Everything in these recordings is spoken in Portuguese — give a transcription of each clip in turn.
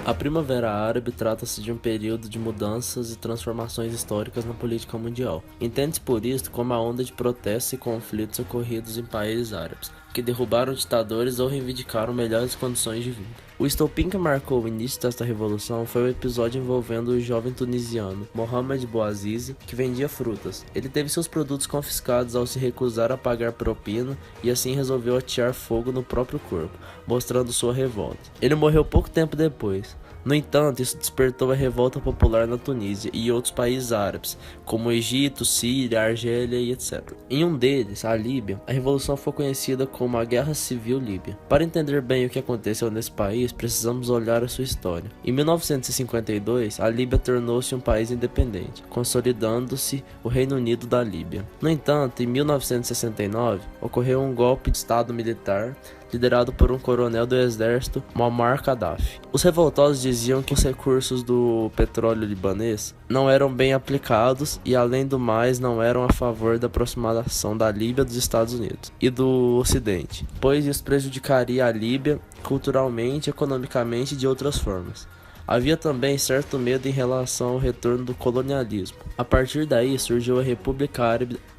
A Primavera Árabe trata-se de um período de mudanças e transformações históricas na política mundial. Entende-se por isso como a onda de protestos e conflitos ocorridos em países árabes, que derrubaram ditadores ou reivindicaram melhores condições de vida. O estopim que marcou o início desta revolução foi o episódio envolvendo o jovem tunisiano Mohamed Bouazizi, que vendia frutas. Ele teve seus produtos confiscados ao se recusar a pagar propina e assim resolveu atear fogo no próprio corpo, mostrando sua revolta. Ele morreu pouco tempo depois. No entanto, isso despertou a revolta popular na Tunísia e outros países árabes, como o Egito, Síria, Argélia e etc. Em um deles, a Líbia, a revolução foi conhecida como a Guerra Civil Líbia. Para entender bem o que aconteceu nesse país, precisamos olhar a sua história. Em 1952, a Líbia tornou-se um país independente, consolidando-se o Reino Unido da Líbia. No entanto, em 1969, ocorreu um golpe de Estado militar liderado por um coronel do exército, Muammar Gaddafi. Os revoltosos diziam que os recursos do petróleo libanês não eram bem aplicados e, além do mais, não eram a favor da aproximação da Líbia dos Estados Unidos e do Ocidente, pois isso prejudicaria a Líbia culturalmente, economicamente e de outras formas. Havia também certo medo em relação ao retorno do colonialismo. A partir daí surgiu a República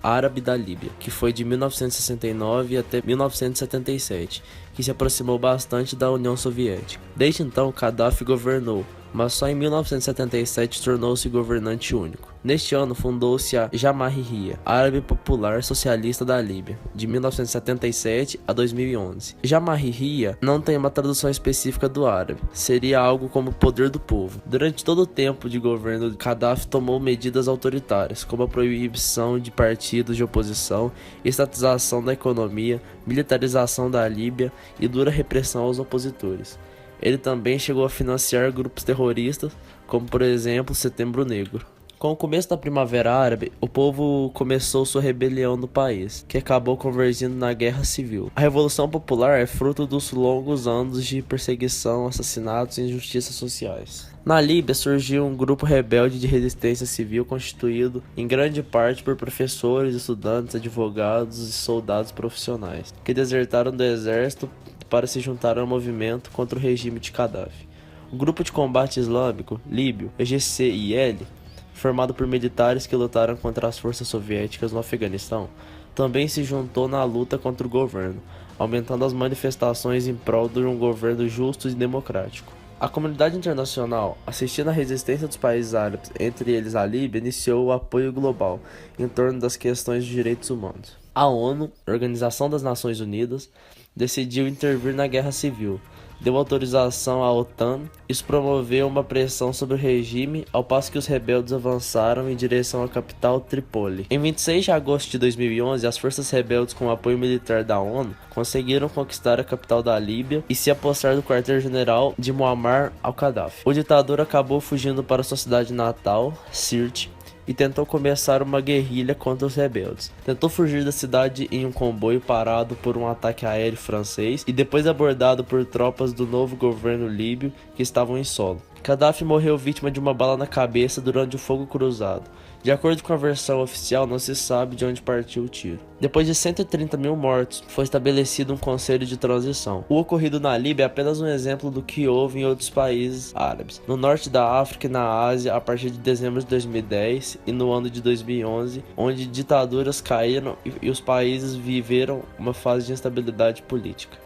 Árabe da Líbia, que foi de 1969 até 1977, que se aproximou bastante da União Soviética. Desde então, Gaddafi governou, mas só em 1977 tornou-se governante único. Neste ano fundou-se a Jamahiriya, Árabe Popular Socialista da Líbia, de 1977 a 2011. Jamahiriya não tem uma tradução específica do árabe, seria algo como poder do povo. Durante todo o tempo de governo, Gaddafi tomou medidas autoritárias, como a proibição de partidos de oposição, estatização da economia, militarização da Líbia e dura repressão aos opositores. Ele também chegou a financiar grupos terroristas, como por exemplo o Setembro Negro. Com o começo da Primavera Árabe, o povo começou sua rebelião no país, que acabou convergindo na Guerra Civil. A Revolução Popular é fruto dos longos anos de perseguição, assassinatos e injustiças sociais. Na Líbia surgiu um grupo rebelde de resistência civil constituído em grande parte por professores, estudantes, advogados e soldados profissionais, que desertaram do exército para se juntar ao movimento contra o regime de Gaddafi. O Grupo de Combate Islâmico Líbio, EGCIL, formado por militares que lutaram contra as forças soviéticas no Afeganistão, também se juntou na luta contra o governo, aumentando as manifestações em prol de um governo justo e democrático. A comunidade internacional, assistindo à resistência dos países árabes, entre eles a Líbia, iniciou o apoio global em torno das questões de direitos humanos. A ONU, Organização das Nações Unidas, decidiu intervir na guerra civil, deu autorização à OTAN. Isso promoveu uma pressão sobre o regime, ao passo que os rebeldes avançaram em direção à capital Trípoli. Em 26 de agosto de 2011, as forças rebeldes com o apoio militar da ONU conseguiram conquistar a capital da Líbia e se apossar do quartel-general de Muammar al-Gaddafi. O ditador acabou fugindo para sua cidade natal, Sirte, e tentou começar uma guerrilha contra os rebeldes. Tentou fugir da cidade em um comboio parado por um ataque aéreo francês e depois abordado por tropas do novo governo líbio que estavam em solo. Gaddafi morreu vítima de uma bala na cabeça durante o fogo cruzado. De acordo com a versão oficial, não se sabe de onde partiu o tiro. Depois de 130 mil mortos, foi estabelecido um conselho de transição. O ocorrido na Líbia é apenas um exemplo do que houve em outros países árabes, no norte da África e na Ásia a partir de dezembro de 2010 e no ano de 2011, onde ditaduras caíram e os países viveram uma fase de instabilidade política.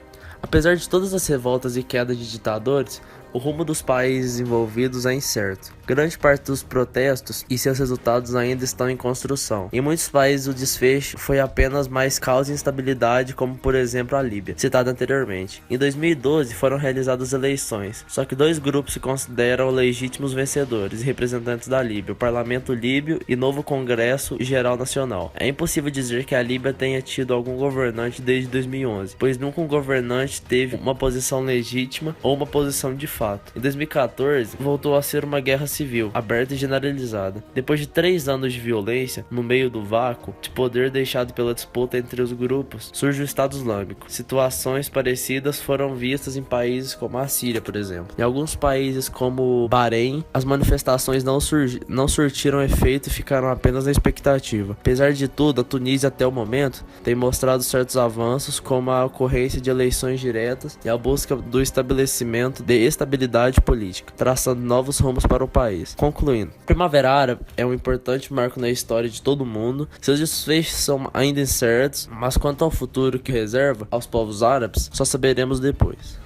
Apesar de todas as revoltas e quedas de ditadores, o rumo dos países envolvidos é incerto. Grande parte dos protestos e seus resultados ainda estão em construção. Em muitos países o desfecho foi apenas mais caos e instabilidade, como por exemplo a Líbia, citada anteriormente. Em 2012 foram realizadas eleições, só que dois grupos se consideram legítimos vencedores e representantes da Líbia, o Parlamento Líbio e Novo Congresso Geral Nacional. É impossível dizer que a Líbia tenha tido algum governante desde 2011, pois nunca um governante teve uma posição legítima ou uma posição de fato. Em 2014 voltou a ser uma guerra civil, aberta e generalizada. Depois de 3 anos de violência, no meio do vácuo de poder deixado pela disputa entre os grupos, surge o Estado Islâmico. Situações parecidas foram vistas em países como a Síria, por exemplo. Em alguns países como Bahrein, as manifestações não surtiram efeito e ficaram apenas na expectativa. Apesar de tudo, a Tunísia até o momento tem mostrado certos avanços, como a ocorrência de eleições diretas e a busca do estabelecimento de estabilidade política, traçando novos rumos para o país. Concluindo, a Primavera Árabe é um importante marco na história de todo mundo. Seus desfechos são ainda incertos, mas quanto ao futuro que reserva aos povos árabes, só saberemos depois.